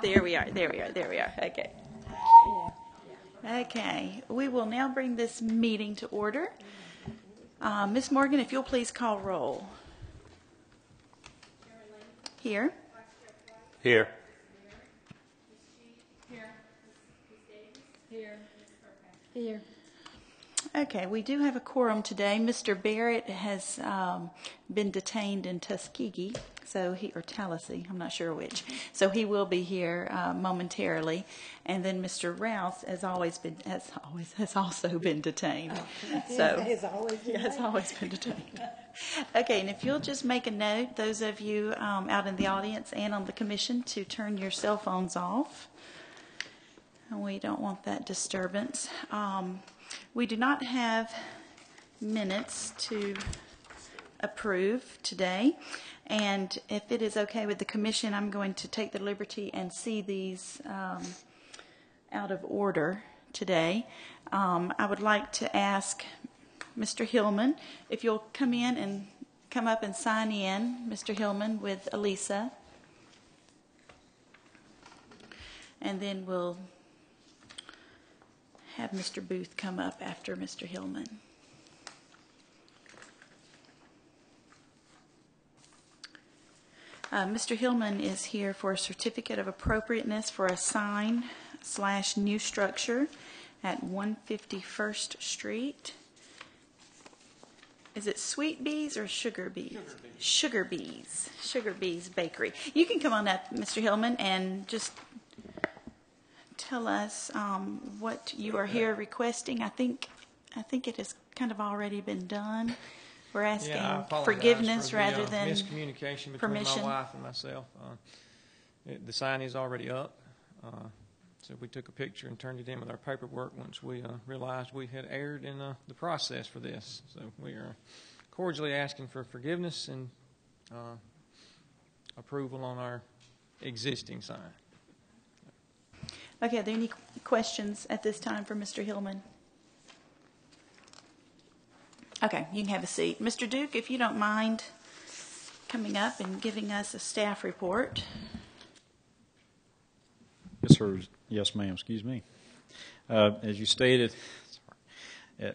There we are. Okay. Okay. We will now bring this meeting to order. Ms. Morgan, if you'll please call roll. Here. Here. Here. Okay, we do have a quorum today. Mr. Barrett has been detained in Tuskegee, or Tallahassee, I'm not sure which. So he will be here momentarily, and then Mr. Rouse has also been detained. So Has always been. has always been detained. Okay, and if you'll just make a note, those of you out in the audience and on the commission, to turn your cell phones off. We don't want that disturbance. We do not have minutes to approve today, and if it is okay with the commission, I'm going to take the liberty and see these out of order today. I would like to ask Mr. Hillman if you'll come up and sign in, Mr. Hillman, with Elisa, and then we'll have Mr. Booth come up after Mr. Hillman. Mr. Hillman is here for a certificate of appropriateness for a sign/new structure at 151st Street. Is it Sweet Bees or Sugar Bees? Sugar Bees. Sugar Bees Bakery. You can come on up, Mr. Hillman, and just tell us what you are here requesting. I think it has kind of already been done. We're asking forgiveness rather than miscommunication between permission. my wife and myself. The sign is already up, so we took a picture and turned it in with our paperwork once we realized we had erred in the process for this. So we are cordially asking for forgiveness and approval on our existing sign. Okay, are there any questions at this time for Mr. Hillman? Okay, you can have a seat. Mr. Duke, if you don't mind coming up and giving us a staff report. Yes, sir. Yes, ma'am. Excuse me. As you stated, you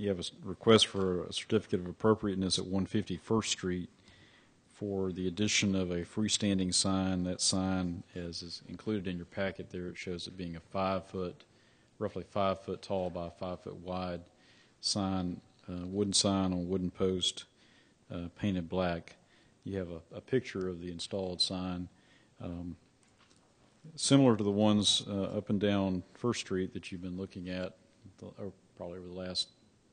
have a request for a certificate of appropriateness at 151st Street for the addition of a freestanding sign. That sign, as is included in your packet there, it shows it being a roughly 5 foot tall by 5 foot wide sign, wooden sign on wooden post, painted black. You have a picture of the installed sign, similar to the ones up and down First Street that you've been looking at probably over the last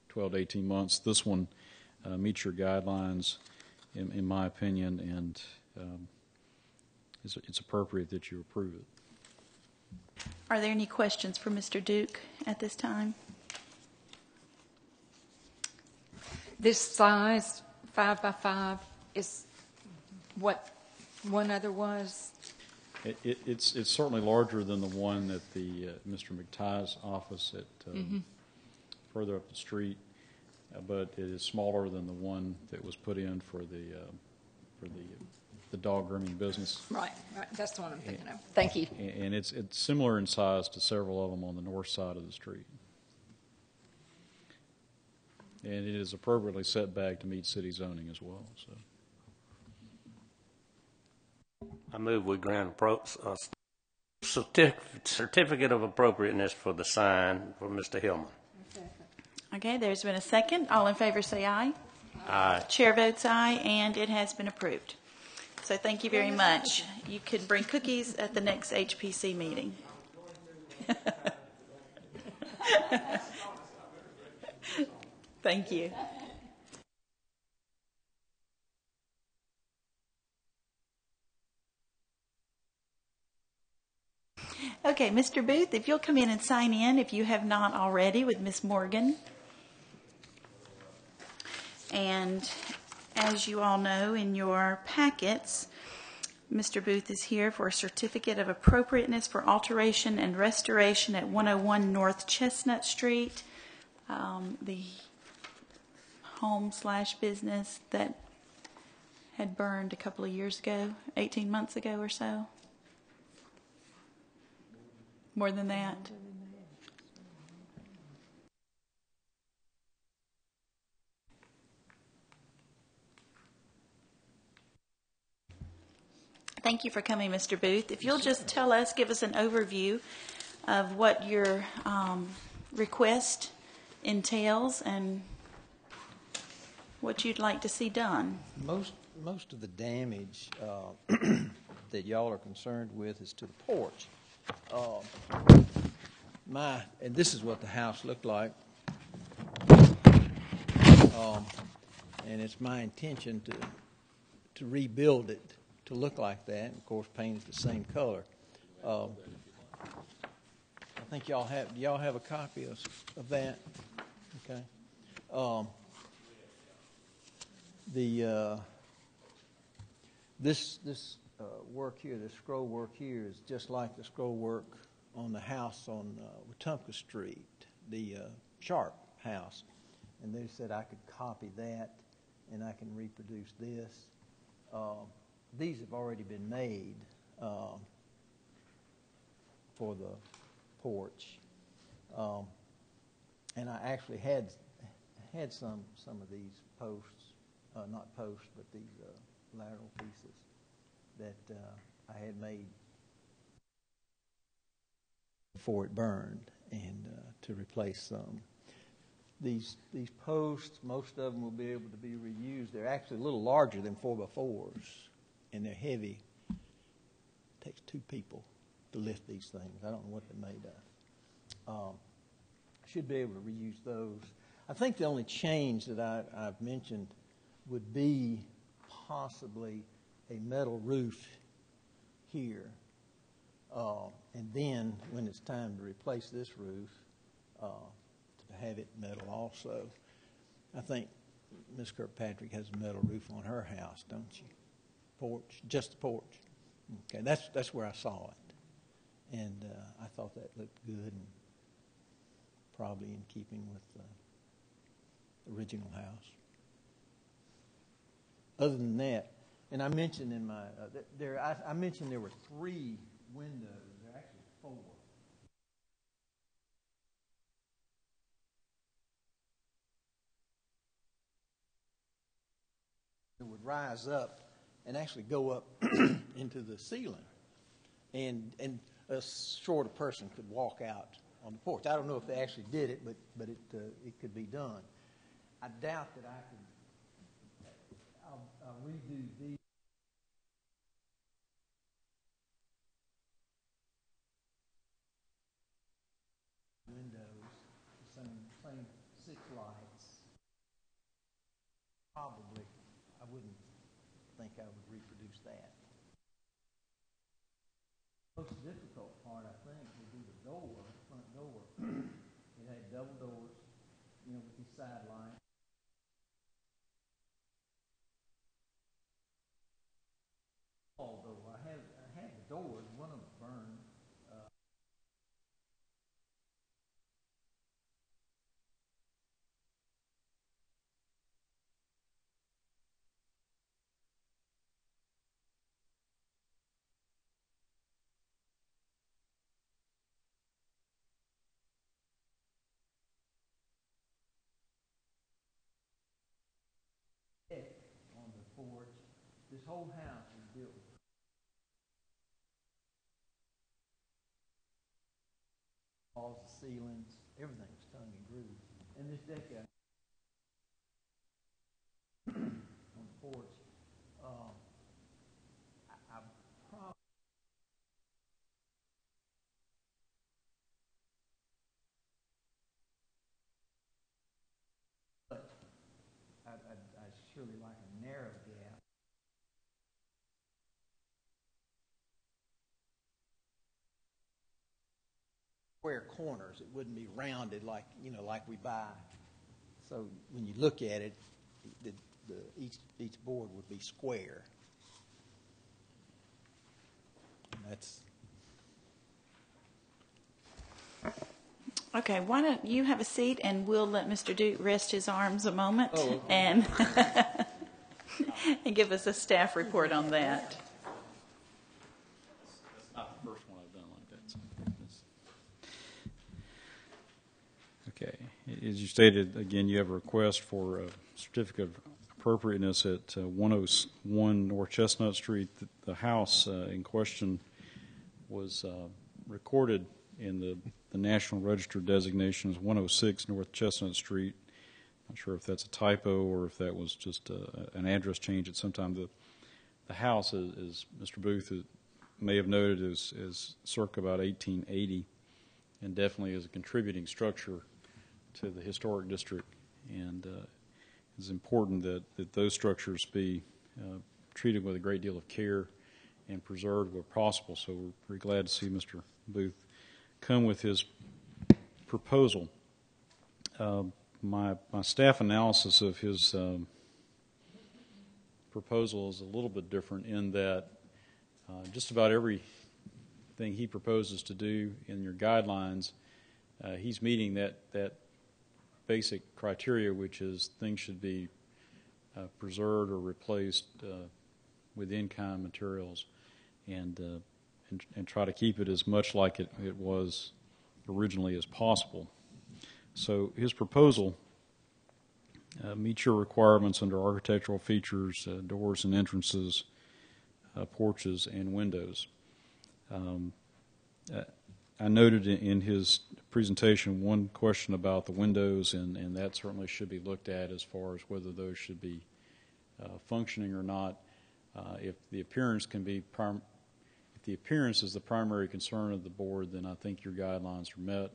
12 to 18 months. This one meets your guidelines, in my opinion, and it's appropriate that you approve it. Are there any questions for Mr. Duke at this time? This size, 5 by 5, is what one other was? It's certainly larger than the one at the Mr. McTie's office at further up the street, but it is smaller than the one that was put in for the dog grooming business. Right. That's the one I'm thinking of. Thank you. And it's similar in size to several of them on the north side of the street. And it is appropriately set back to meet city zoning as well. So, I move we grant a certificate of appropriateness for the sign for Mr. Hillman. Okay, there's been a second. All in favor say aye. Aye. Chair votes aye, and it has been approved. So thank you very much. You can bring cookies at the next HPC meeting. Thank you. Okay, Mr. Booth, if you'll come in and sign in if you have not already with Ms. Morgan. And as you all know in your packets, Mr. Booth is here for a certificate of appropriateness for alteration and restoration at 101 North Chestnut Street, the home/business that had burned a couple of years ago, 18 months ago or so. More than that. Thank you for coming, Mr. Booth. If you'll just tell us, give us an overview of what your request entails and what you'd like to see done. Most of the damage that y'all are concerned with is to the porch. And this is what the house looked like. And it's my intention to rebuild it to look like that, and of course paint it the same color. I think y'all have a copy of that. Okay. This work here, this scroll work here, is just like the scroll work on the house on Wetumpka Street, the Sharp house. And they said I could copy that, and I can reproduce this. These have already been made for the porch, and I actually had some of these posts, not posts, but these lateral pieces that I had made before it burned, and to replace some. These posts, most of them will be able to be reused. They're actually a little larger than 4x4s, and they're heavy. It takes 2 people to lift these things. I don't know what they're made of. Should be able to reuse those. I think the only change that I've mentioned would be possibly a metal roof here. And then when it's time to replace this roof, to have it metal also. I think Ms. Kirkpatrick has a metal roof on her house, don't you? Porch, just the porch. Okay, that's where I saw it, and I thought that looked good and probably in keeping with the original house. Other than that, and I mentioned in my I mentioned there were 3 windows. There are actually 4. It would rise up and actually go up into the ceiling, and a shorter person could walk out on the porch. I don't know if they actually did it, but it could be done. I doubt that I could. I'll redo these. Windows, the same 6 lights. Probably, I wouldn't think I would reproduce that. The most difficult part, I think, would be the door, front door. It had double doors, with these side lights. Although I had the doors, one of them burned. On the porch. This whole house is built with walls, the ceilings, everything's tongue and groove. And this deck on the porch, I probably I surely like a narrow gap. Square corners, it wouldn't be rounded like we buy. So when you look at it, each board would be square. And that's. Okay, why don't you have a seat, and we'll let Mr. Duke rest his arms a moment. Oh, okay. And and give us a staff report on that. That's not the first one I've done like that. Okay. As you stated, again, you have a request for a certificate of appropriateness at 101 North Chestnut Street. The house in question was recorded in the National Register designation as 106 North Chestnut Street. Not sure if that's a typo or if that was just an address change at some time. The house, as Mr. Booth may have noted, is circa about 1880 and definitely is a contributing structure to the historic district. And it's important that those structures be treated with a great deal of care and preserved where possible. So we're very glad to see Mr. Booth come with his proposal. My staff analysis of his proposal is a little bit different in that just about everything he proposes to do in your guidelines, he's meeting that basic criteria, which is things should be preserved or replaced with in-kind materials, and try to keep it as much like it was originally as possible. So his proposal meets your requirements under architectural features, doors and entrances, porches, and windows. I noted in his presentation one question about the windows, and that certainly should be looked at as far as whether those should be functioning or not. If the appearance if the appearance is the primary concern of the board, then I think your guidelines are met.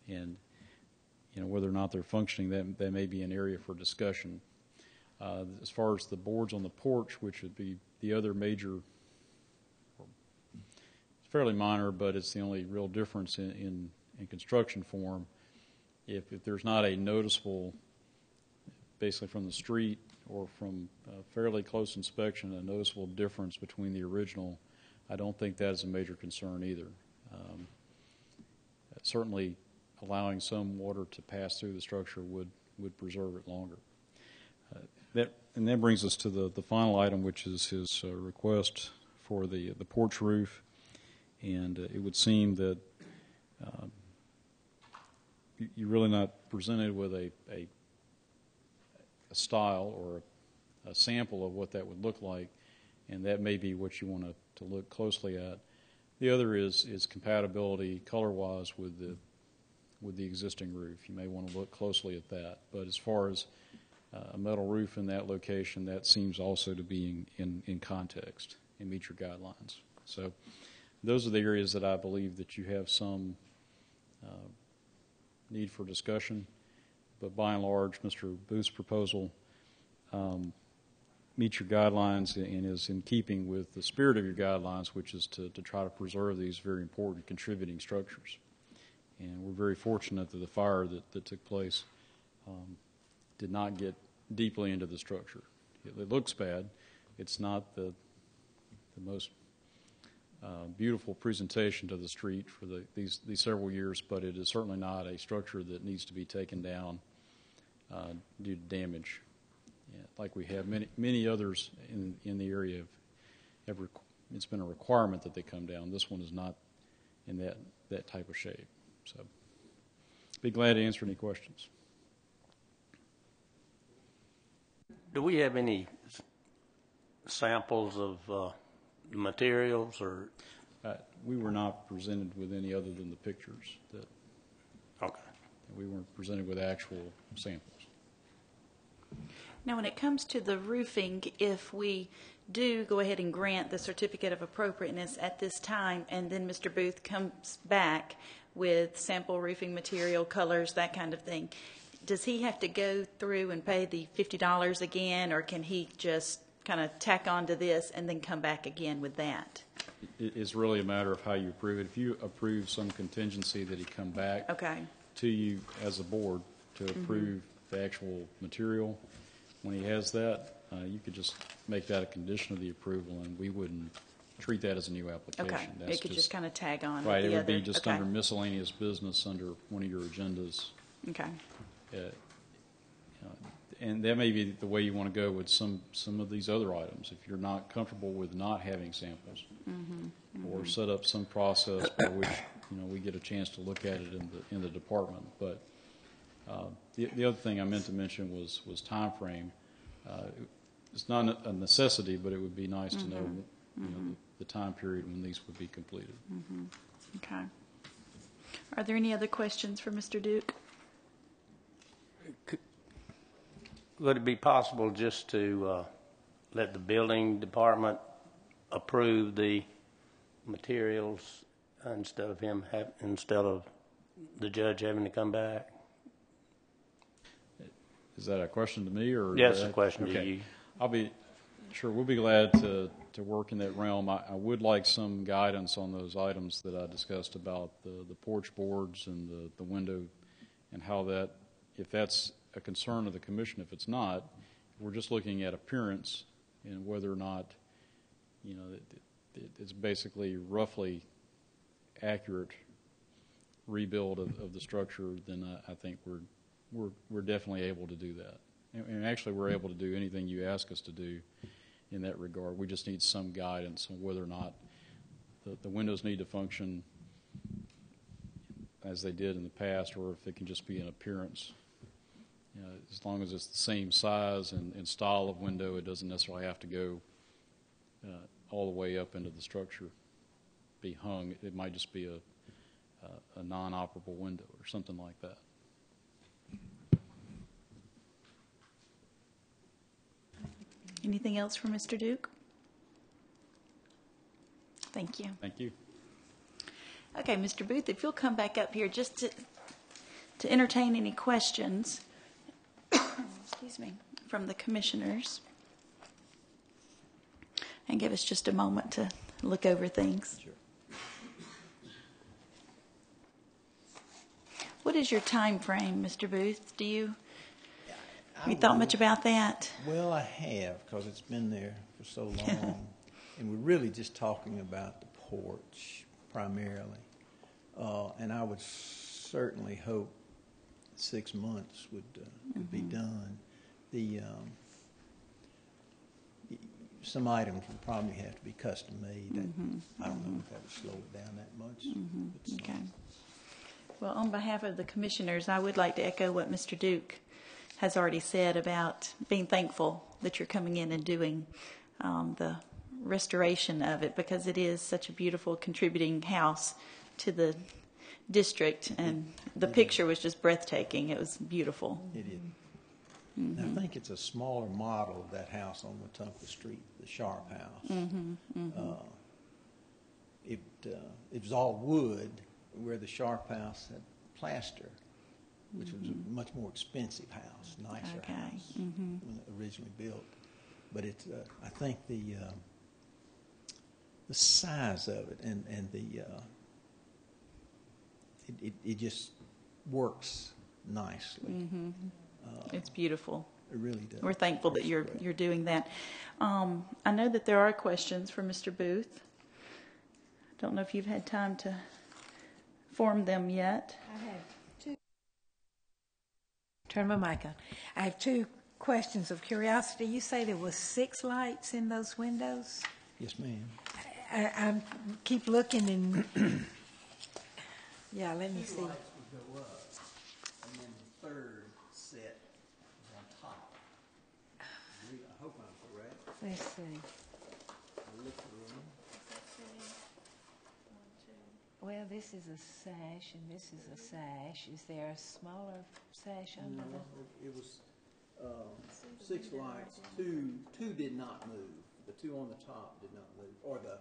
And whether or not they're functioning, that may be an area for discussion. As far as the boards on the porch, which would be the other major, it's fairly minor, but it's the only real difference in construction form. If there's not a noticeable, basically from the street or from fairly close inspection, a noticeable difference between the original, I don't think that is a major concern either. Certainly allowing some water to pass through the structure would preserve it longer. And that brings us to the final item, which is his request for the porch roof. And it would seem that you're really not presented with a style or a sample of what that would look like, and that may be what you want to look closely at. The other is compatibility color-wise with the existing roof. You may want to look closely at that. But as far as a metal roof in that location, that seems also to be in context and meet your guidelines. So those are the areas that I believe that you have some need for discussion. But by and large, Mr. Booth's proposal meets your guidelines and is in keeping with the spirit of your guidelines, which is to try to preserve these very important contributing structures. And we're very fortunate that the fire that took place did not get deeply into the structure. It looks bad. It's not the most beautiful presentation to the street for these several years, but it is certainly not a structure that needs to be taken down due to damage. Like we have many others in the area it's been a requirement that they come down. This one is not in that type of shape. So be glad to answer any questions. Do we have any samples of the materials or? We were not presented with any other than the pictures. Okay. We weren't presented with actual samples. Now, when it comes to the roofing, if we do go ahead and grant the certificate of appropriateness at this time, and then Mr. Booth comes back with sample roofing material, colors, that kind of thing, does he have to go through and pay the $50 again, or can he just kind of tack on to this and then come back again with that? It's really a matter of how you approve it. If you approve some contingency that he come back to you as a board to approve the actual material, when he has that, you could just make that a condition of the approval, and we wouldn't treat that as a new application. Okay, That's it could just kind of tag on right. with the It would be other. just under miscellaneous business under one of your agendas. Okay. and that may be the way you want to go with some of these other items. If you're not comfortable with not having samples, or set up some process by which we get a chance to look at it in the department. But the other thing I meant to mention was time frame. It's not a necessity, but it would be nice to know, the time period when these would be completed. Okay. Are there any other questions for Mr. Duke? Would it be possible just to let the building department approve the materials instead of the judge having to come back? Is that a question to me, or? Yes, a question to you. I'll be sure. We'll be glad to work in that realm. I would like some guidance on those items that I discussed about the porch boards and the window, and how that, if that's a concern of the commission. If it's not, we're just looking at appearance and whether or not, it's basically roughly accurate rebuild of the structure. Then I think we're definitely able to do that. And actually, we're able to do anything you ask us to do in that regard. We just need some guidance on whether or not the windows need to function as they did in the past, or if it can just be an appearance. As long as it's the same size and style of window, it doesn't necessarily have to go all the way up into the structure, be hung. It might just be a non-operable window or something like that. Anything else for Mr. Duke? Thank you. Thank you. Okay, Mr. Booth, if you'll come back up here just to entertain any questions excuse me, from the commissioners, and give us just a moment to look over things. Sure. What is your time frame, Mr. Booth? Have you thought much about that? Well, I have, because it's been there for so long. And we're really just talking about the porch primarily. And I would certainly hope 6 months would be done. Some items would probably have to be custom made. I don't know if that would slow it down that much. Okay. Well, on behalf of the commissioners, I would like to echo what Mr. Duke has already said about being thankful that you're coming in and doing the restoration of it, because it is such a beautiful contributing house to the district, and the picture was just breathtaking. It was beautiful. It is. I think it's a smaller model of that house on Wetumpka Street, the Sharp house. It was all wood, where the Sharp house had plaster, which was a much more expensive house, nicer house when it originally built. But it's, I think the size of it and it just works nicely. It's beautiful. It really does. We're thankful that you're doing that. I know that there are questions for Mr. Booth. I don't know if you've had time to form them yet. I have two. Turn my mic on. I have two questions of curiosity. You say there was 6 lights in those windows? Yes, ma'am. I keep looking and yeah, let me see. Lights would go up, and then the third set is on top. I hope I'm correct. Let's see. I looked at the room. Well, this is a sash and this is a sash. Is there a smaller sash under No, the? it was 6 lights. Two did not move. The 2 on the top did not move, or the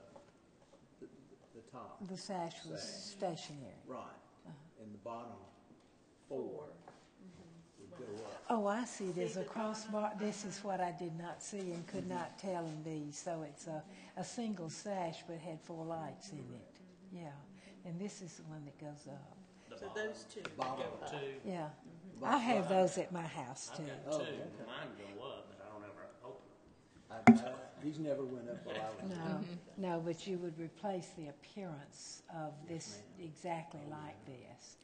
top. The sash was stationary. Right. And the bottom 4 would go up. Oh, I see. There's a crossbar. This is what I did not see and could not tell in these. So it's a single sash, but had 4 lights in it. Yeah. And this is the one that goes up. So those two Bottom. Yeah. I have those at my house too. Oh, okay. Mine go up, but I don't ever open them. These never went up while I was No, but you would replace the appearance of this exactly like this.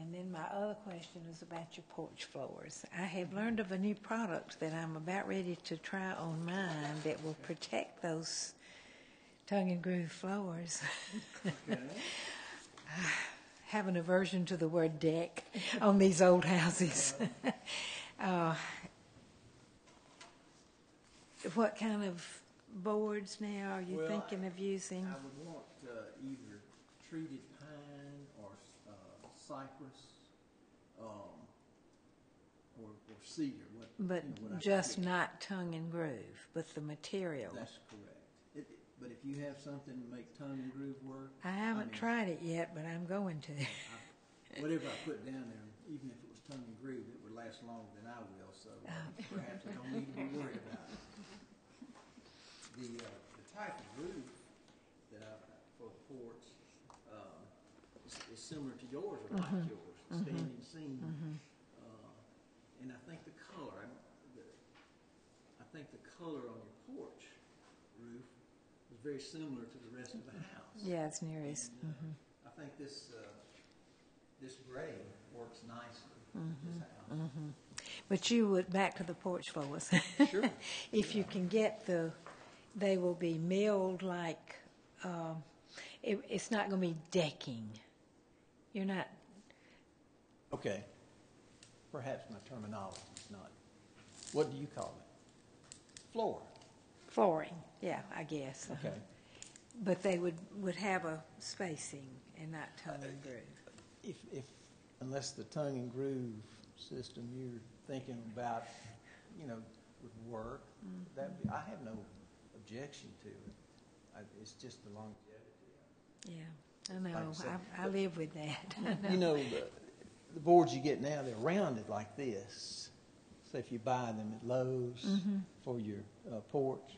And then my other question is about your porch floors. I have learned of a new product that I'm about ready to try on mine that will protect those tongue and groove floors. I have an aversion to the word deck on these old houses. What kind of boards now are you Well, thinking of using? I would want either treated pine or cypress, or cedar. But what I just pick. not tongue and groove, but the material. That's correct. But if you have something to make tongue and groove work, I haven't tried it yet, but I'm going to. Whatever I put down there, even if it was tongue and groove, it would last longer than I will. So perhaps I don't need to be worried about it. The type of roof that for the porch is similar to yours or like yours, standing seam. And I think the color, on your porch roof is very similar to the rest of the house. Yeah, it's nearest. I think this gray works nicely with this house. But you would, back to the porch floors. Sure. If you can get they will be milled like, it's not going to be decking. You're not, Okay. Perhaps my terminology is not. What do you call it? Floor. flooring, yeah, I guess. Okay. But they would have a spacing and not tongue and groove. If unless the tongue and groove system you're thinking about, would work, I have no objection to it. It's just the longevity. Yeah, I know. Like I said, I live with that. The boards you get now, they're rounded like this. So if you buy them at Lowe's for your porch,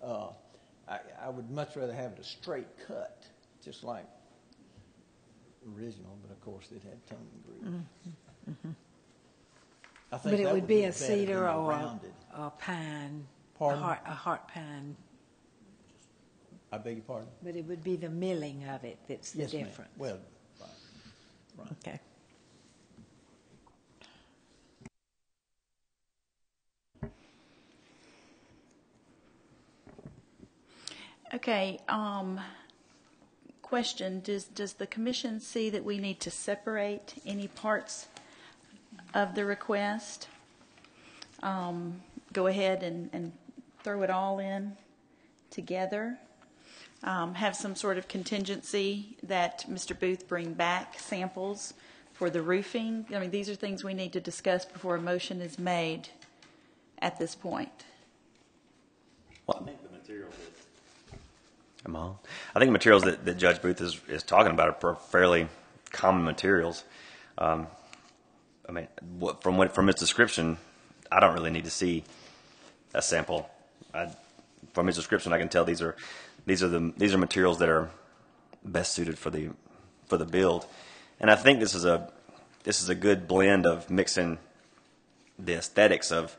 I would much rather have it a straight cut, just like original, but of course it had tongue and groove. I think But it that would be a better than cedar the or rounded. a pine, a Pardon? heart pine. I beg your pardon? But it would be the milling of it that's the Yes, ma'am. difference. Well, right. Okay. Okay, question, does the commission see that we need to separate any parts of the request? Go ahead and throw it all in together? Have some sort of contingency that Mr. Booth bring back samples for the roofing? I mean, these are things we need to discuss before a motion is made at this point. Well, I think the materials the materials that Judge Booth is talking about are from materials. I mean, from his description, I don't really need to see a sample. From his description, I can tell these are materials that are best suited for the build, and I think this is a good blend of mixing the aesthetics of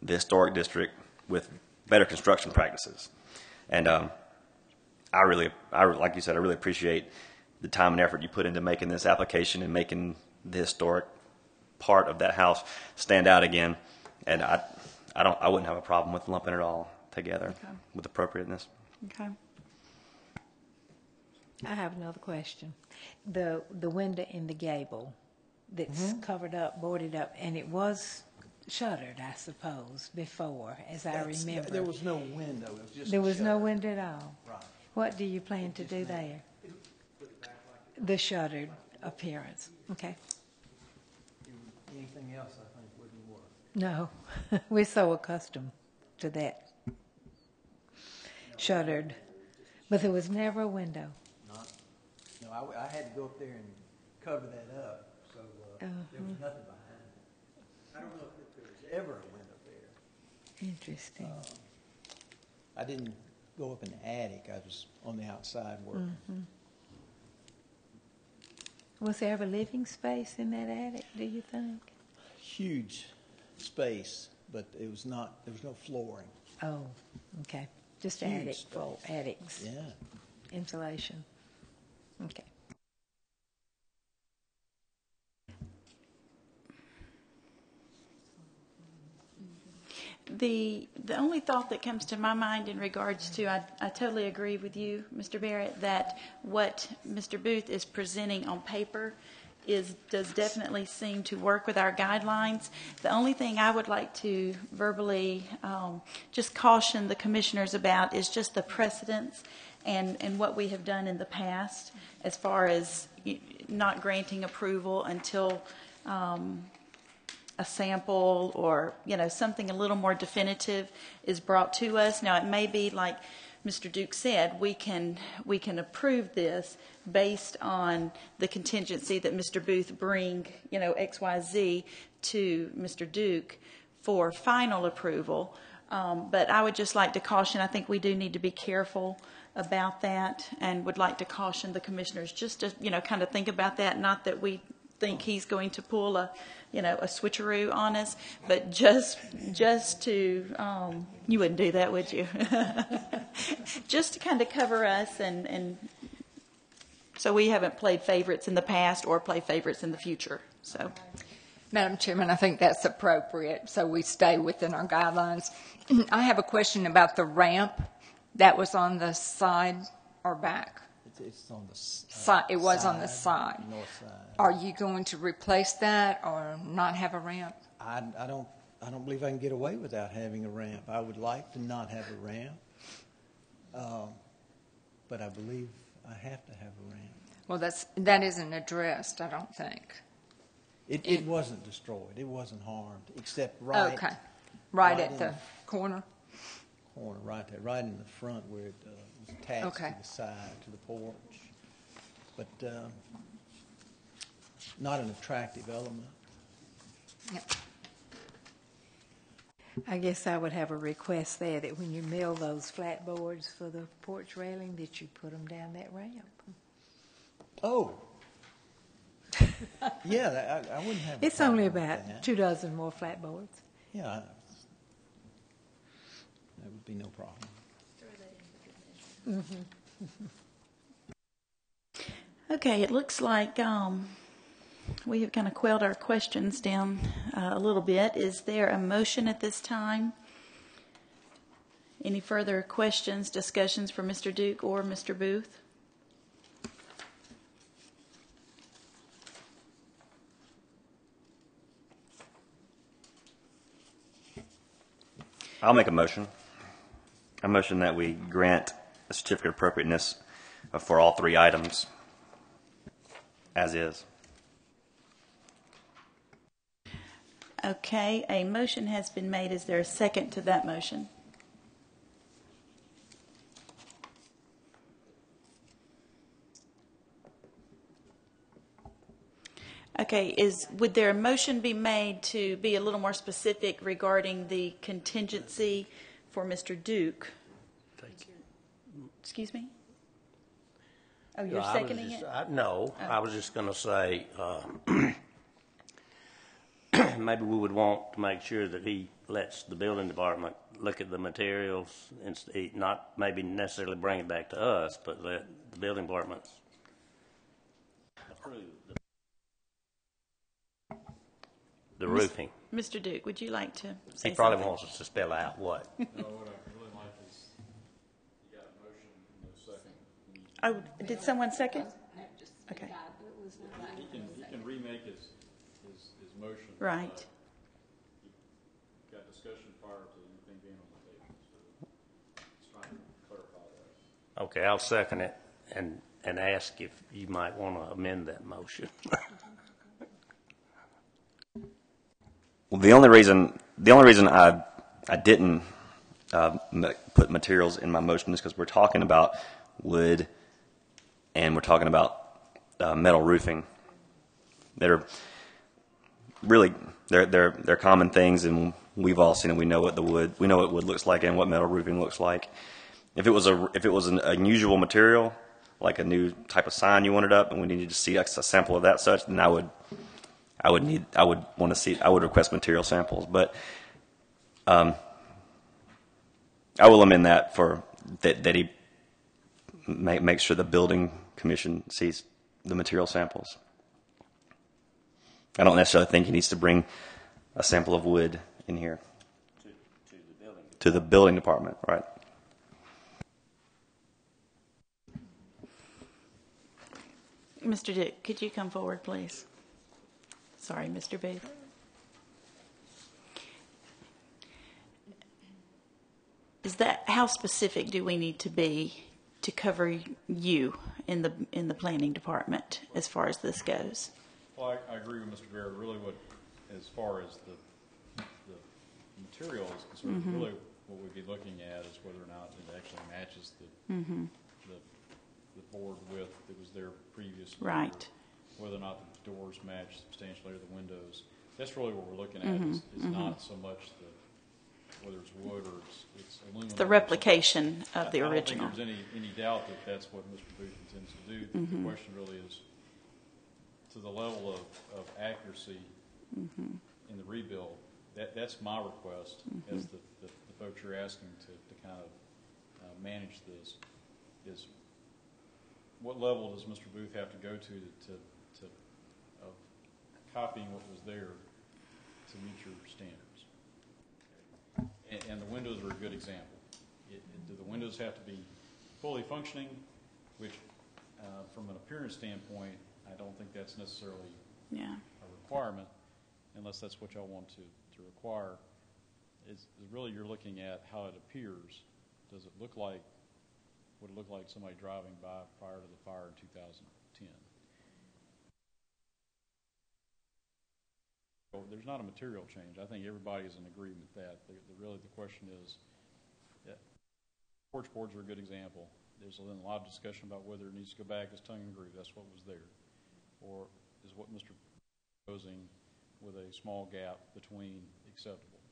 the historic district with better construction practices, and like you said, I really appreciate the time and effort you put into making this application and making the historic part of that house stand out again. And I wouldn't have a problem with lumping it all together with appropriateness. Okay. I have another question. The window in the gable that's covered up, boarded up, and it was shuttered, I suppose, before, as I remember. There was no window. It was just There a was no shutter. window at all. Right. What do you plan to do there? The shuttered appearance. Okay. Anything else, I think, wouldn't work. No, we're so accustomed to that shuttered, but there was never a window. No, I had to go up there and cover that up, so there was nothing behind it. I don't know if there was ever a window there. Interesting. I didn't go up in the attic. I was on the outside working. Was there ever living space in that attic, do you think? Huge space, but it was not. There was no flooring. Oh, okay. Just Huge attic, space. full attics, Yeah. insulation. Okay. The only thought that comes to my mind in regards to, I totally agree with you, Mr. Barrett, that what Mr. Booth is presenting on paper does definitely seem to work with our guidelines. The only thing I would like to verbally just caution the commissioners about is just the precedents and what we have done in the past as far as not granting approval until a sample or, something a little more definitive is brought to us. Now, it may be like Mr. Duke said, we can approve this based on the contingency that Mr. Booth bring, XYZ to Mr. Duke for final approval. But I would just like to caution, I think we do need to be careful about that, and would like to caution the commissioners just to, kind of think about that. Not that we think he's going to pull a switcheroo on us, but just to, you wouldn't do that, would you? Just to kind of cover us, and so we haven't played favorites in the past or play favorites in the future. So, Madam Chairman, I think that's appropriate, so we stay within our guidelines. I have a question about the ramp that was on the side or back. It's on the Side. It was on the side. North side. Are you going to replace that or not have a ramp? I don't believe I can get away without having a ramp. I would like to not have a ramp, but I believe I have to have a ramp. Well, that isn't addressed, I don't think. It wasn't destroyed. It wasn't harmed, except Right at the corner. Right there, right in the front where it was attached to the side, to the porch. But not an attractive element. Yep. I guess I would have a request there that when you mill those flat boards for the porch railing, that you put them down that ramp. Oh. Yeah, I wouldn't have. It's only about 24 more flat boards. Yeah, that would be no problem. Okay, it looks like we have kind of quelled our questions down a little bit. Is there a motion at this time? Any further questions, discussions for Mr. Duke or Mr. Booth? I'll make a motion. A motion that we grant a certificate of appropriateness for all three items as is. Okay, a motion has been made. Is there a second to that motion? Okay, would there a motion be made to be a little more specific regarding the contingency for Mr. Duke? Excuse me? Oh, you're seconding it? No, I was just going to say, maybe we would want to make sure that he lets the building department look at the materials and not maybe necessarily bring it back to us, but let the building department approve the roofing. Mr. Duke, would you like to say He probably something? wants us to spell out what. No, what I really like is you got a motion and no second. Oh, did someone second? Okay. He can remake his motion. Right. You've got discussion prior to anything being on the table, so it's trying to clarify that. Okay, I'll second it and ask if you might want to amend that motion. Well, the only reason I didn't put materials in my motion is because we're talking about wood and we're talking about metal roofing. That are really they're common things, and we've all seen it. We know what wood looks like and what metal roofing looks like. If it was an unusual material, like a new type of sign you wanted up, and we needed to see a sample of that such, then I would request material samples, but I will amend that for that he make sure the building commission sees the material samples. I don't necessarily think he needs to bring a sample of wood in here. To to the building department, right? Mr. Duke, could you come forward, please? Sorry, Mr. Booth. How specific do we need to be to cover you in the planning department as far as this goes? Well, I agree with Mr. Barrett. Really, as far as the material is concerned, really what we'd be looking at is whether or not it actually matches the board width that was there previously. Right. Whether or not the doors match substantially or the windows. That's really what we're looking at. It's not so much whether it's wood or it's aluminum. The replication of the I original. don't think there's any doubt that that's what Mr. Booth intends to do. The question really is to the level of accuracy in the rebuild. That's my request as the folks you're asking to kind of manage this is what level does Mr. Booth have to go to of copying what was there to meet your standards? And the windows are a good example. Do the windows have to be fully functioning, which from an appearance standpoint, I don't think that's necessarily a requirement, unless that's what y'all want to require. Is really you're looking at how it appears. Does it look like, would it look like somebody driving by prior to the fire in 2010? Well, there's not a material change. I think everybody is in agreement with that. Really the question is, porch boards are a good example. There's been a lot of discussion about whether it needs to go back as tongue and groove. That's what was there. Or is what Mr. proposing with a small gap between acceptable?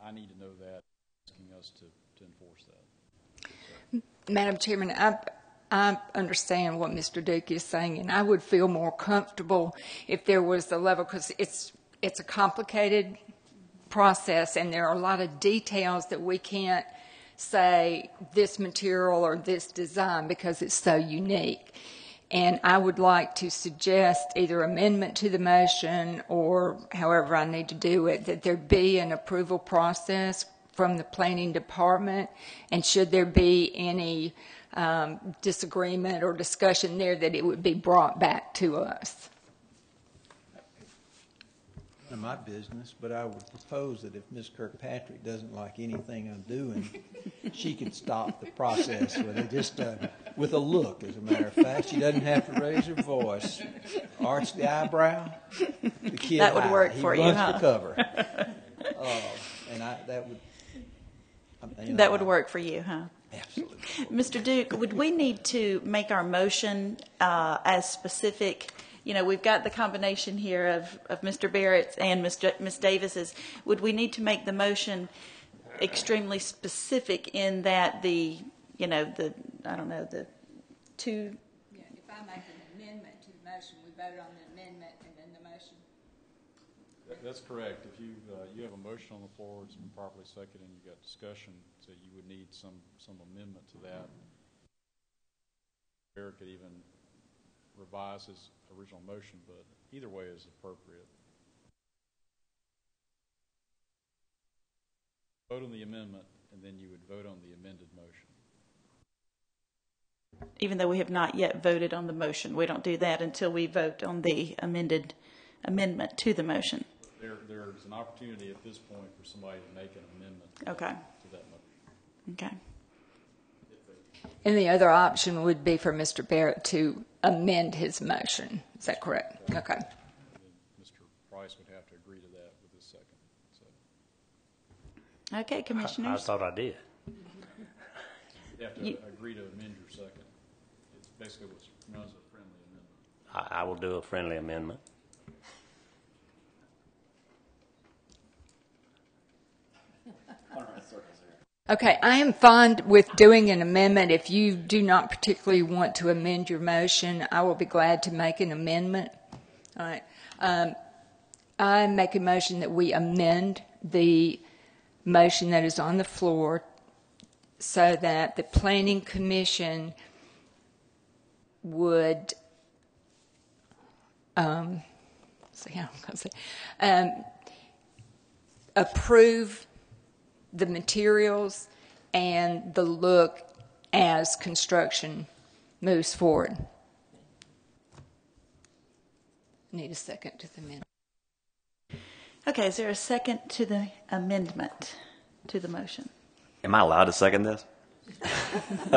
I need to know that, asking us to enforce that. Madam Chairman, I understand what Mr. Duke is saying, and I would feel more comfortable if there was a level, because it's a complicated process, and there are a lot of details that we can't say this material or this design because it's so unique. And I would like to suggest either amendment to the motion or however I need to do it, that there be an approval process from the planning department, and should there be any disagreement or discussion there, that it would be brought back to us. None of my business, but I would propose that if Ms. Kirkpatrick doesn't like anything I'm doing, she could stop the process with a look, as a matter of fact. She doesn't have to raise her voice, arch the eyebrow. The kid That would work for you, runs huh? for cover. That would work for you, huh? Absolutely. Mr. Duke, would we need to make our motion as specific? You know, we've got the combination here of Mr. Barrett's and Ms. Davis's. Would we need to make the motion extremely specific in that the two? Yeah, if I make an amendment to the motion, we vote on the amendment and then the motion. That's correct. If you have a motion on the floor, it's been properly seconded, and you've got discussion, so you would need some amendment to that. Barrett could even revise his original motion, but either way is appropriate. Vote on the amendment, and then you would vote on the amended motion. Even though we have not yet voted on the motion, we don't do that until we vote on the amendment to the motion. There's an opportunity at this point for somebody to make an amendment to that motion. Okay. And the other option would be for Mr. Barrett to amend his motion. Is that correct? Okay. And then Mr. Price would have to agree to that with his second. So Okay, Commissioners. I thought I did. you have to agree to amend your second. It's basically what's known as a friendly amendment. I will do a friendly amendment. Okay, I am fine with doing an amendment. If you do not particularly want to amend your motion, I will be glad to make an amendment. All right. I make a motion that we amend the motion that is on the floor so that the Planning Commission would approve the materials and the look as construction moves forward. Need a second to the amendment. Okay, is there a second to the amendment to the motion? Am I allowed to second this?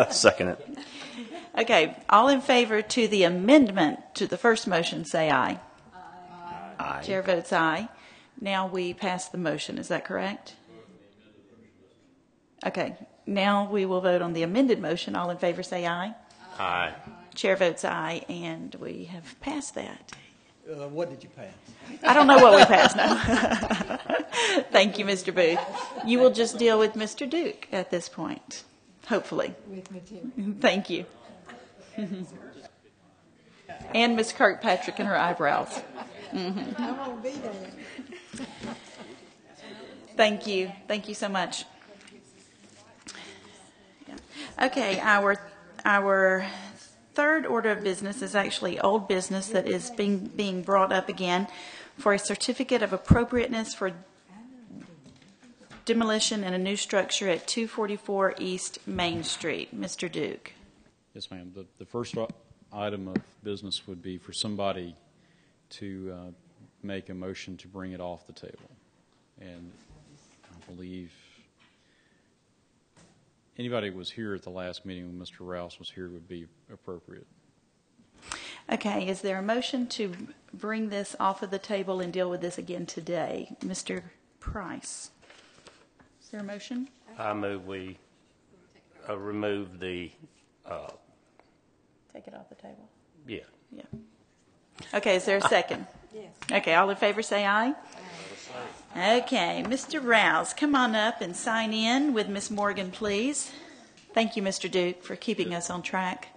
Second it. Okay, all in favor to the amendment to the first motion, say aye. Aye. Chair votes aye. Now we pass the motion, is that correct? Okay, now we will vote on the amended motion. All in favor say aye. Aye. Chair votes aye, and we have passed that. What did you pass? I don't know what we passed now. Thank you, Mr. Booth. You will just deal with Mr. Duke at this point, hopefully. With material. Thank you. And Ms. Kirkpatrick and her eyebrows. I won't be there. Thank you. Thank you so much. Yeah. Okay, our third order of business is actually old business that is being brought up again for a certificate of appropriateness for demolition and a new structure at 244 East Main Street. Mr. Duke. Yes, ma'am. The first item of business would be for somebody to make a motion to bring it off the table. And I believe anybody who was here at the last meeting when Mr. Rouse was here would be appropriate. Okay, is there a motion to bring this off of the table and deal with this again today? Mr. Price. Is there a motion? I move we remove the, Take it off the table. yeah. Yeah. Okay, is there a second? Yes. Okay, all in favor say aye. Okay, Mr. Rouse, come on up and sign in with Miss Morgan, please. Thank you, Mr. Duke, for keeping us on track.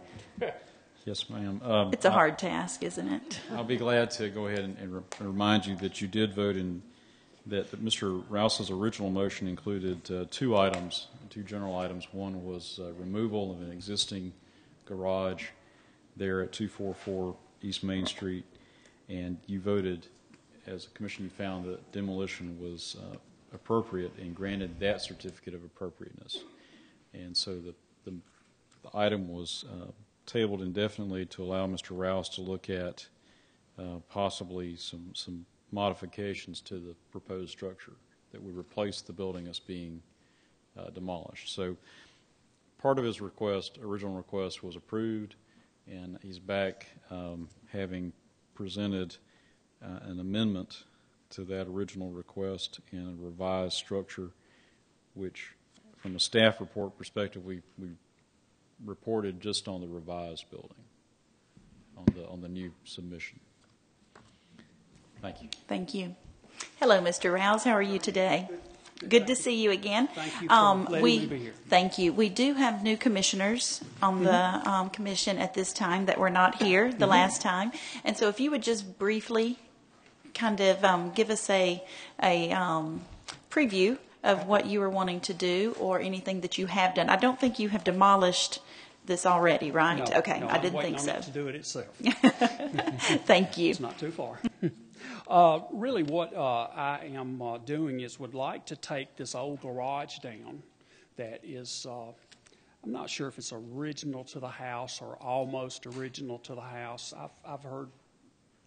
Yes, ma'am. It's a hard task, isn't it? I'll be glad to go ahead and remind you that you did vote in that Mr. Rouse's original motion included two items, two general items. One was removal of an existing garage there at 244 East Main Street, and you voted, as a commission, you found that demolition was appropriate and granted that certificate of appropriateness. And so the item was tabled indefinitely to allow Mr. Rouse to look at possibly some modifications to the proposed structure that would replace the building as being demolished. So part of his request, original request, was approved, and he's back having presented an amendment to that original request in a revised structure, which from a staff report perspective, we reported just on the revised building, on the new submission. Thank you. Thank you. Hello, Mr. Rouse. How are you today? Good to see you again. Thank you for letting me be here. Thank you. We do have new commissioners on the commission at this time that were not here the last time. And so if you would just briefly kind of give us a preview of what you were wanting to do or anything that you have done. I don't think you have demolished this already, right? No, okay, no, I didn't I'm think waiting on so. it to do it itself. Thank you. It's not too far. Really what I am doing is would like to take this old garage down that is, I'm not sure if it's original to the house or almost original to the house. I've heard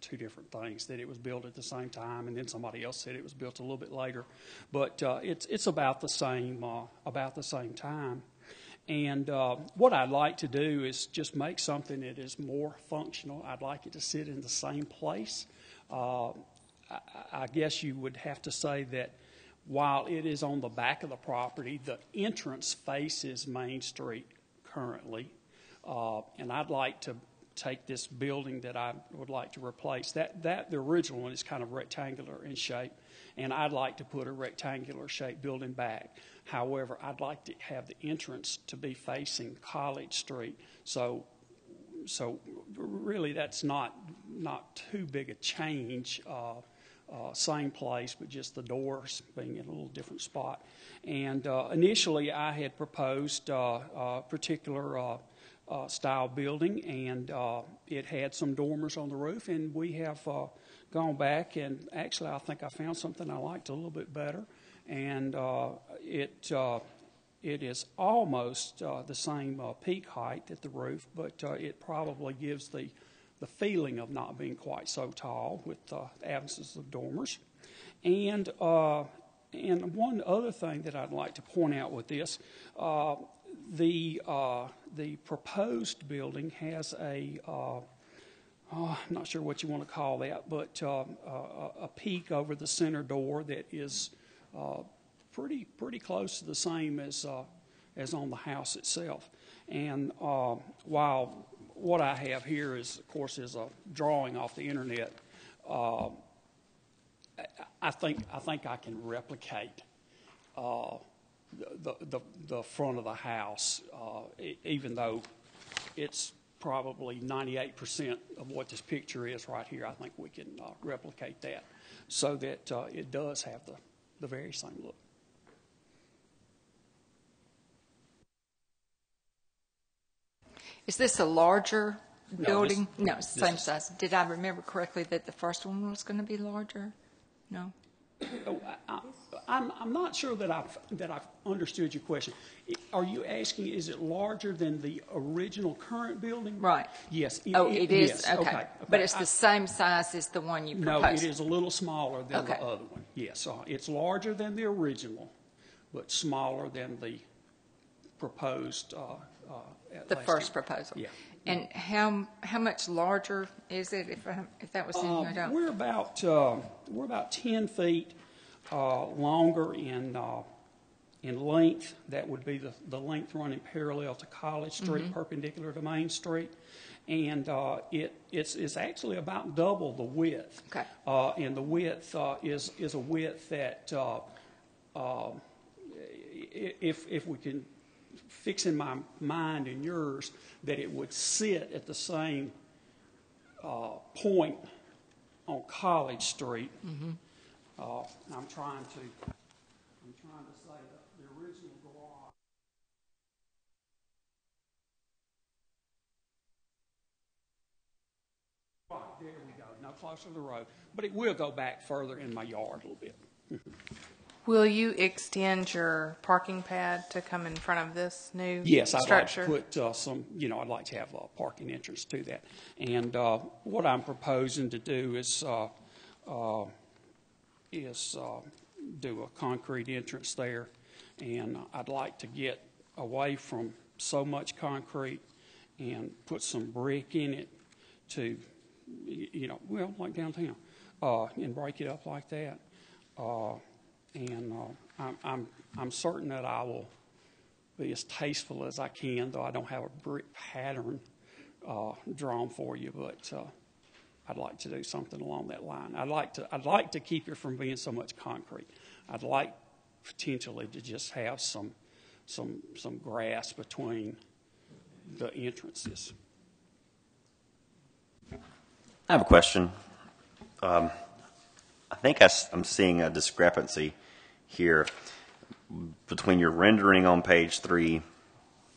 two different things, that it was built at the same time and then somebody else said it was built a little bit later. But it's about the same time. And what I'd like to do is just make something that is more functional. I'd like it to sit in the same place. I guess you would have to say that while it is on the back of the property, the entrance faces Main Street currently. And I'd like to take this building that I would like to replace. The original one is kind of rectangular in shape, and I'd like to put a rectangular shaped building back. However, I'd like to have the entrance to be facing College Street. So really that's not too big a change. Same place, but just the doors being in a little different spot. And initially I had proposed a particular style building, and it had some dormers on the roof, and we have gone back, and actually I think I found something I liked a little bit better, and it is almost the same peak height at the roof, but it probably gives the feeling of not being quite so tall with the absence of dormers. And one other thing that I'd like to point out with this, the proposed building has I'm not sure what you want to call that, but a peak over the center door that is pretty close to the same as on the house itself. And while what I have here is, of course, is a drawing off the internet, I think I can replicate the front of the house, even though it's probably 98% of what this picture is right here. I think we can replicate that so that it does have the very same look. Is this a larger building? this- No, it's the this same is- size. Did I remember correctly that the first one was going to be larger? No? I'm not sure that I've understood your question. Are you asking, is it larger than the original current building? Right. Yes. Oh, it is? Yes. Okay. But it's the same size as the one you No, proposed? it is a little smaller than Okay. the other one. Yes, it's larger than the original, but smaller than the proposed. The last first year. proposal? Yeah. And how much larger is it, if that was in your note? We're about 10 feet longer in length. That would be the length running parallel to College Street, perpendicular to Main Street, and it's actually about double the width. Okay. And the width is a width that if we can fix in my mind and yours that it would sit at the same point on College Street. I'm trying to say that the original garage. Right, there we go. No closer to the road, but it will go back further in my yard a little bit. Will you extend your parking pad to come in front of this new Yes, I'd structure? like to put some, I'd like to have a parking entrance to that. And what I'm proposing to do is do a concrete entrance there. And I'd like to get away from so much concrete and put some brick in it to, like downtown, and break it up like that. And I'm certain that I will be as tasteful as I can, though I don't have a brick pattern drawn for you. But I'd like to do something along that line. I'd like to keep it from being so much concrete. I'd like potentially to just have some grass between the entrances. I have a question. I think I'm seeing a discrepancy here between your rendering on page 3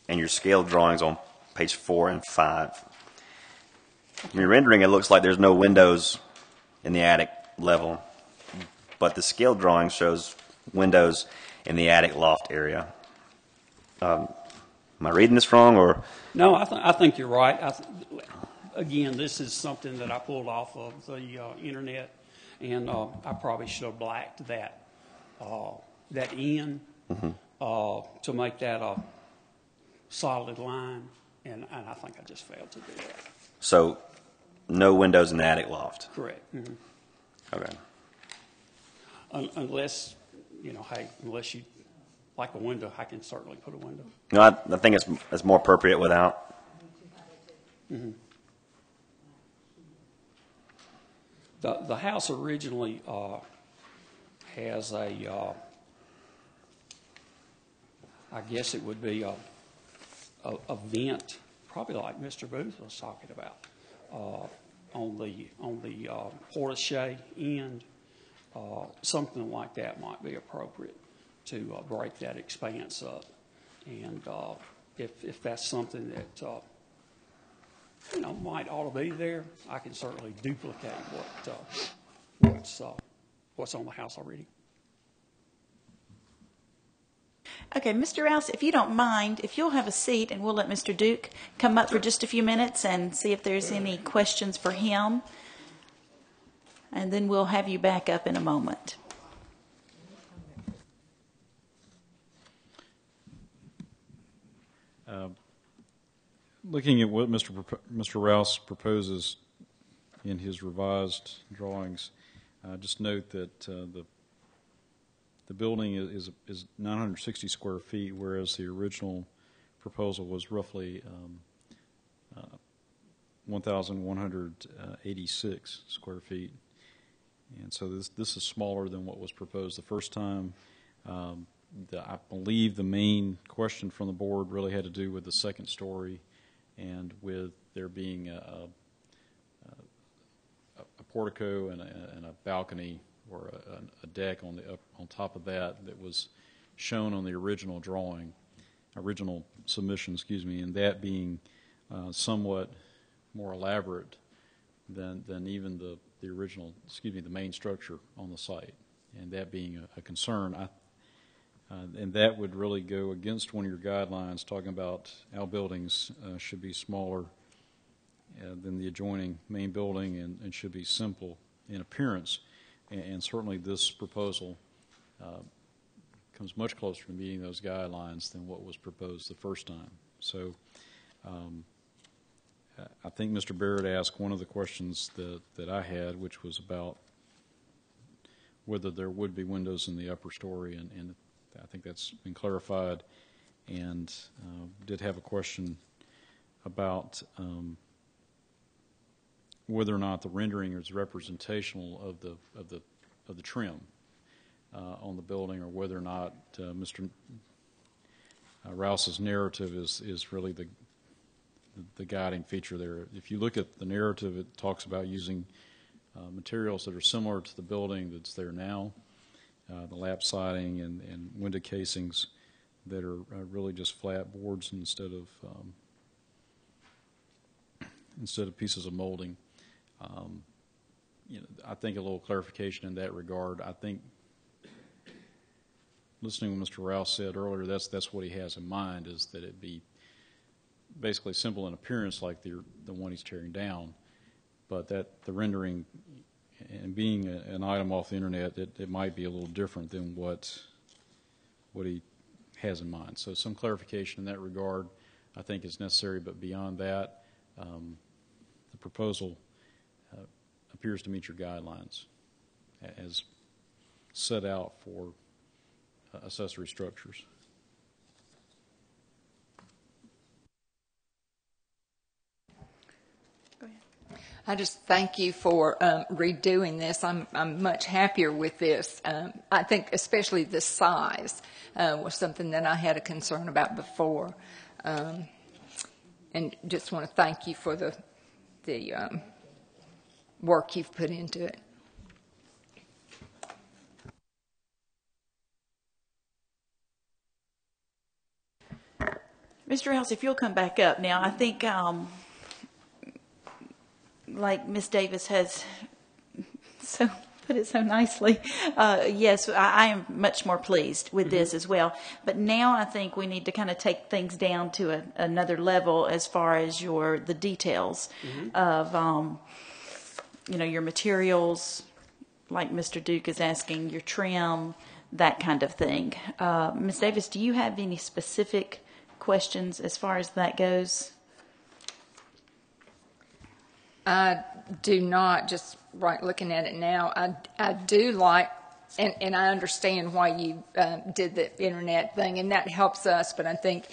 and your scale drawings on page 4 and 5. From your rendering, it looks like there's no windows in the attic level, but the scale drawing shows windows in the attic loft area. Am I reading this wrong, or? No, I think you're right. Again, this is something that I pulled off of the internet, and I probably should have blacked that end to make that a solid line, and I think I just failed to do that. So, no windows in the attic loft? Correct. Okay. Unless, unless you like a window, I can certainly put a window. No, I think it's more appropriate without. The house originally has a, I guess it would be a vent, probably like Mr. Booth was talking about, on the portiche end. Something like that might be appropriate to break that expanse up. And if that's something that might ought to be there, I can certainly duplicate what's on the house already. Okay, Mr. Rouse, if you don't mind, if you'll have a seat and we'll let Mr. Duke come up for just a few minutes and see if there's any questions for him. And then we'll have you back up in a moment. Looking at what Mr. Rouse proposes in his revised drawings, just note that the building is 960 square feet, whereas the original proposal was roughly 1,186 square feet. And so this is smaller than what was proposed the first time. I believe the main question from the board really had to do with the second story and with there being a portico and a balcony or a deck on top of that was shown on the original submission, and that being somewhat more elaborate than even the original, the main structure on the site, and that being a concern. And that would really go against one of your guidelines talking about outbuildings should be smaller than the adjoining main building and should be simple in appearance. And certainly this proposal comes much closer to meeting those guidelines than what was proposed the first time. So I think Mr. Barrett asked one of the questions that I had, which was about whether there would be windows in the upper story, and I think that's been clarified, and did have a question about whether or not the rendering is representational of the trim on the building, or whether or not Mr. Rouse's narrative is really the guiding feature there. If you look at the narrative, it talks about using materials that are similar to the building that's there now. The lap siding and window casings that are really just flat boards instead of pieces of molding. I think a little clarification in that regard. I think listening to what Mr. Rouse said earlier, that's what he has in mind, is that it be basically simple in appearance like the one he's tearing down, but that the rendering and being an item off the internet, it might be a little different than what he has in mind. So some clarification in that regard I think is necessary, but beyond that, the proposal appears to meet your guidelines as set out for accessory structures. I just thank you for redoing this. I'm much happier with this. I think especially the size was something that I had a concern about before. And just want to thank you for the work you've put into it. Mr. House, if you'll come back up now, I think like Ms. Davis has put it so nicely. Yes, I am much more pleased with this as well. But now I think we need to kind of take things down to another level as far as the details of your materials, like Mr. Duke is asking, your trim, that kind of thing. Ms. Davis, do you have any specific questions as far as that goes? I do not, just looking at it now, I do like, and I understand why you did the internet thing, and that helps us, but I think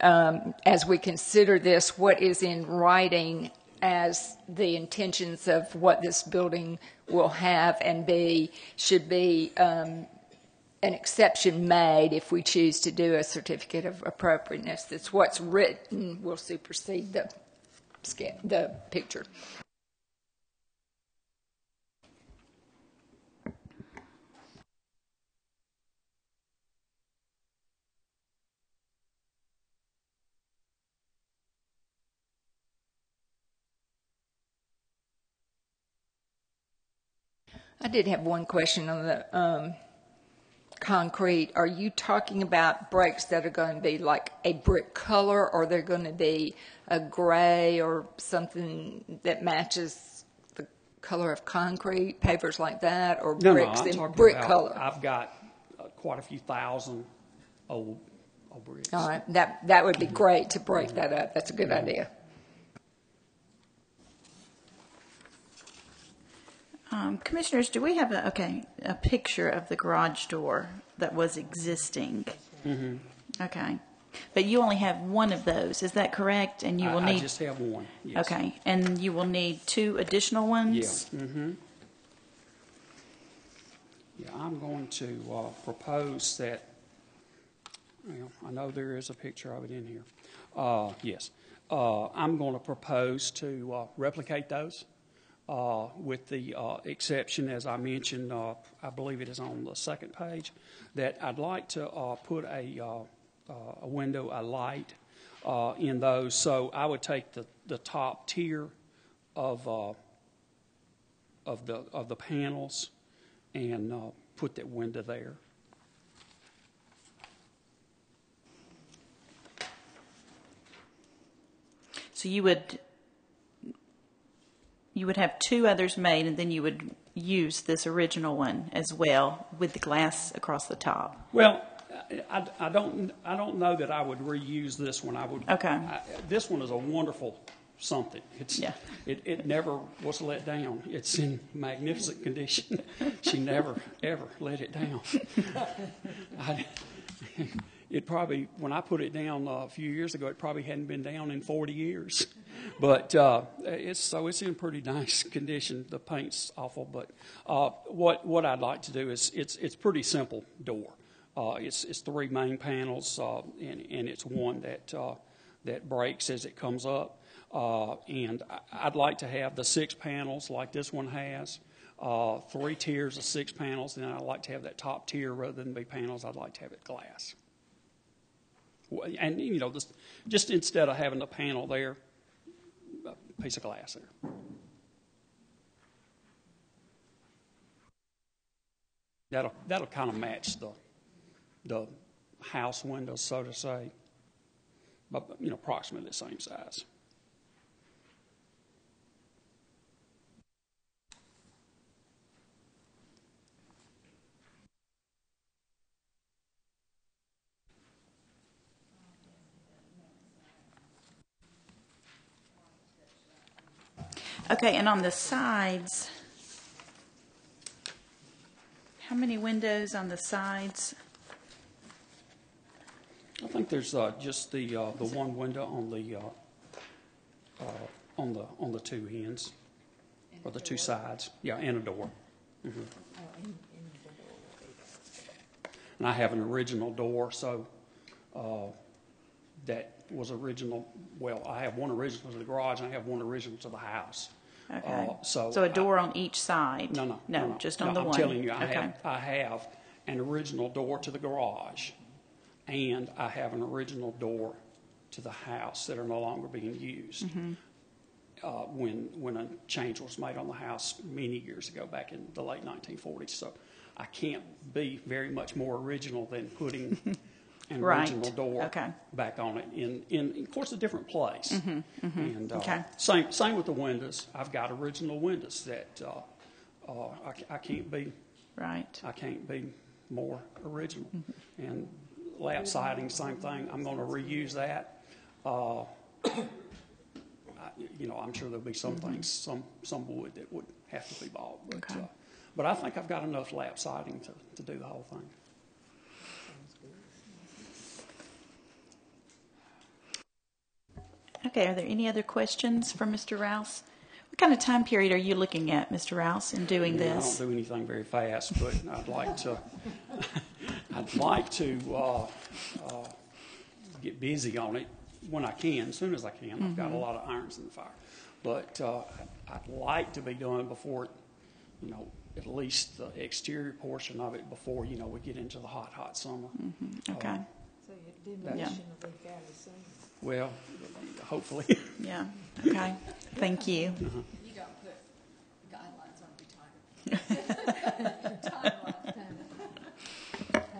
as we consider this, what is in writing as the intentions of what this building will have and be, should be an exception made if we choose to do a certificate of appropriateness. That's what's written will supersede the picture. I did have one question on concrete, are you talking about bricks that are going to be like a brick color, or they're going to be a gray or something that matches the color of concrete, pavers like that, or No, bricks I'm in talking brick about, color? I've got quite a few thousand old bricks. All right, that would be great to break that up. That's a good idea. Commissioners, do we have a picture of the garage door that was existing? Mm-hmm. Okay. But you only have one of those, is that correct? And you will I need, just have one. Yes. okay, and you will need 2 additional ones? Yeah. Mm-hmm. Yeah, I'm going to propose that. Well, I know there is a picture of it in here. Yes. I'm going to propose to replicate those with the exception, as I mentioned, I believe it is on the second page, that I'd like to put a window, a light in those. So I would take the top tier of the panels and put that window there. So you would have 2 others made, and then you would use this original one as well with the glass across the top. Well, I don't know that I would reuse this one. I would. Okay. This one is a wonderful something. It never was let down. It's in magnificent condition. She never ever let it down. It probably, when I put it down a few years ago, it probably hadn't been down in 40 years. But it's in pretty nice condition. The paint's awful, but what I'd like to do is it's pretty simple door. It's 3 main panels, and it's one that breaks as it comes up. And I'd like to have the 6 panels like this one has. 3 tiers of 6 panels, and I'd like to have that top tier rather than be panels. I'd like to have it glass. And just instead of having the panel there, a piece of glass there. That'll kind of match the house windows, so to say, but approximately the same size. Okay, and on the sides, how many windows on the sides? I think there's just the one window on the 2 ends, or the 2 sides. Yeah, and a door. Mm-hmm. And I have an original door, so that was original. Well, I have one original to the garage, and I have one original to the house. Okay. So a door on each side? No, just on the I'm one. telling you, Okay. I have an original door to the garage, and I have an original door to the house that are no longer being used. Mm-hmm. When a change was made on the house many years ago, back in the late 1940s. So I can't be very much more original than putting an Right. original door Okay. back on it in of course, a different place. Mm-hmm. And Okay. same with the windows. I've got original windows that I can't be. Right. I can't be more original. And lap siding, same thing. I'm going to reuse that. I'm sure there'll be some things, some wood that would have to be bought. But, Okay. But I think I've got enough lap siding to do the whole thing. Okay, are there any other questions for Mr. Rouse? What kind of time period are you looking at, Mr. Rouse, in doing this? I don't do anything very fast, but I'd like to. I'd like to get busy on it when I can, as soon as I can. I've got a lot of irons in the fire, but I'd like to be done before, at least the exterior portion of it before we get into the hot summer. Okay. So your demolition will be fairly soon. Well, hopefully. Yeah. Okay. Thank you. You don't put guidelines on retired. Timelines, kind of.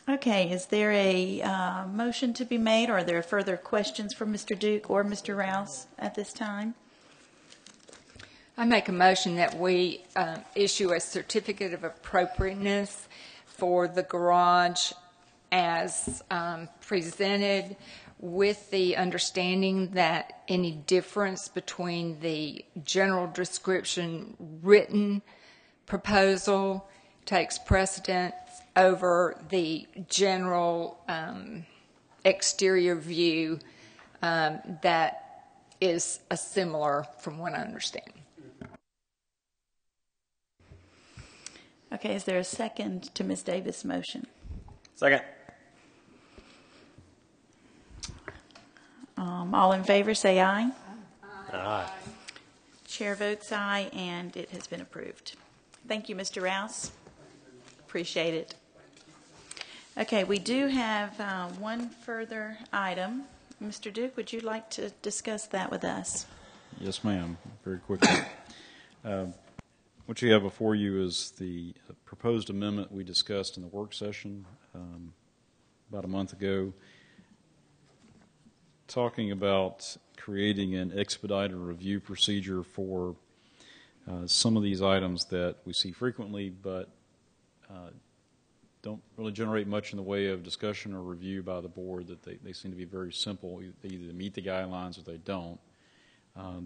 Okay, is there a motion to be made, or are there further questions from Mr. Duke or Mr. Rouse at this time? I make a motion that we issue a certificate of appropriateness for the garage as presented, with the understanding that any difference between the general description written proposal takes precedence over the general exterior view that is a similar, from what I understand. Okay, is there a second to Ms. Davis' motion? Second. All in favor, say aye. Aye. Chair votes aye, and it has been approved. Thank you, Mr. Rouse. Appreciate it. Okay, we do have one further item. Mr. Duke, would you like to discuss that with us? Yes, ma'am. Very quickly. What you have before you is the proposed amendment we discussed in the work session about a month ago, talking about creating an expedited review procedure for some of these items that we see frequently but don't really generate much in the way of discussion or review by the board, that they seem to be very simple. They either meet the guidelines or they don't.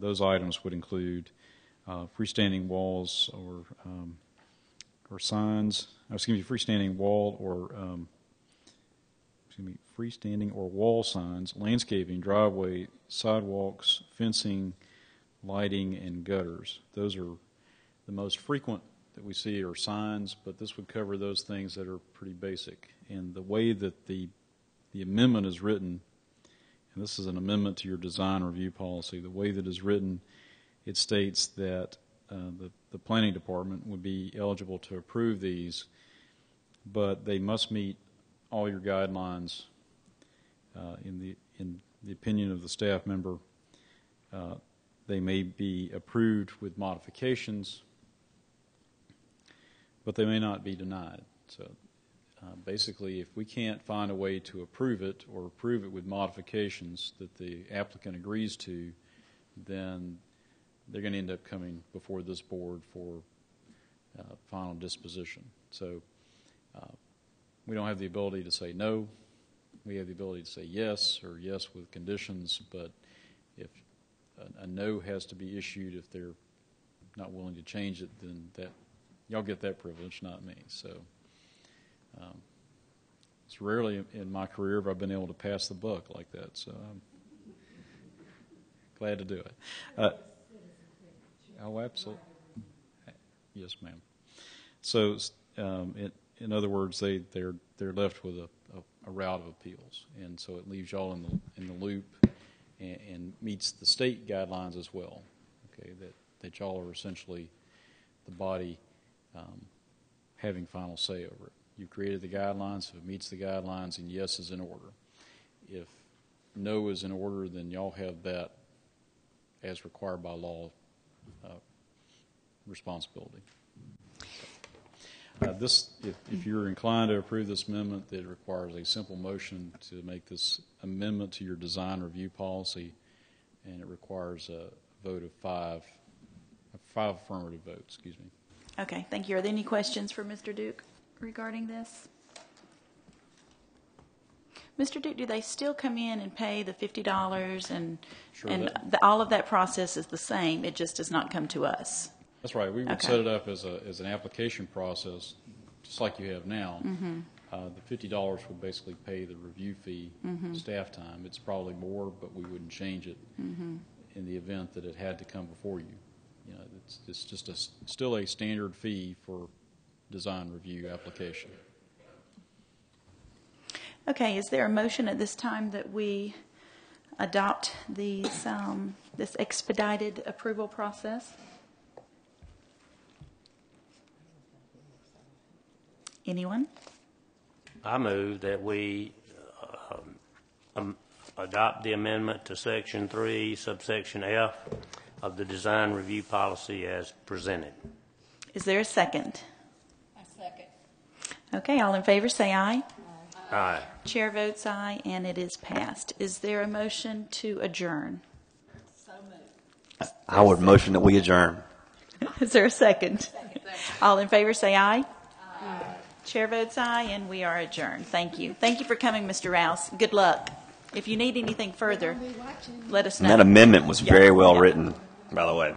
Those items would include freestanding walls or signs, freestanding wall or freestanding or wall signs, landscaping, driveway, sidewalks, fencing, lighting, and gutters. Those are the most frequent that we see are signs, but this would cover those things that are pretty basic. And the way that the amendment is written, and this is an amendment to your design review policy, the way that is written, it states that the planning department would be eligible to approve these, but they must meet all your guidelines. In the opinion of the staff member, they may be approved with modifications, but they may not be denied. So basically, if we can't find a way to approve it or approve it with modifications that the applicant agrees to, then they're going to end up coming before this board for final disposition. So we don't have the ability to say no. We have the ability to say yes or yes with conditions, but if a no has to be issued if they're not willing to change it, then that y'all get that privilege, not me. So it's rarely in my career have I been able to pass the buck like that, so I'm glad to do it. Oh, absolutely. Yes, ma'am. So in other words, they're left with a route of appeals, and so it leaves y'all in the loop and meets the state guidelines as well. Okay, that y'all are essentially the body having final say over it. You created the guidelines. If it meets the guidelines, and yes is in order. If no is in order, then y'all have that as required by law responsibility. If you're inclined to approve this amendment, it requires a simple motion to make this amendment to your design review policy, and it requires a vote of five affirmative votes. Excuse me. Okay, thank you. Are there any questions for Mr. Duke regarding this? Mr. Duke, do they still come in and pay the $50 and Sure, all of that process is the same? It just does not come to us. That's right. We would Okay. set it up as an application process, just like you have now. Mm-hmm. The $50 would basically pay the review fee, staff time. It's probably more, but we wouldn't change it in the event that it had to come before you. You know, it's just still a standard fee for design review application. Okay, is there a motion at this time that we adopt these this expedited approval process? Anyone? I move that we adopt the amendment to Section 3, subsection F of the design review policy as presented. Is there a second? I second. Okay, all in favor say aye. Aye. Chair votes aye, and it is passed. Is there a motion to adjourn? I would motion that we adjourn. Is there a second? All in favor say aye. Chair votes aye, and we are adjourned. Thank you. Thank you for coming, Mr. Rouse. Good luck. If you need anything further, let us know. And that amendment was very well written, by the way.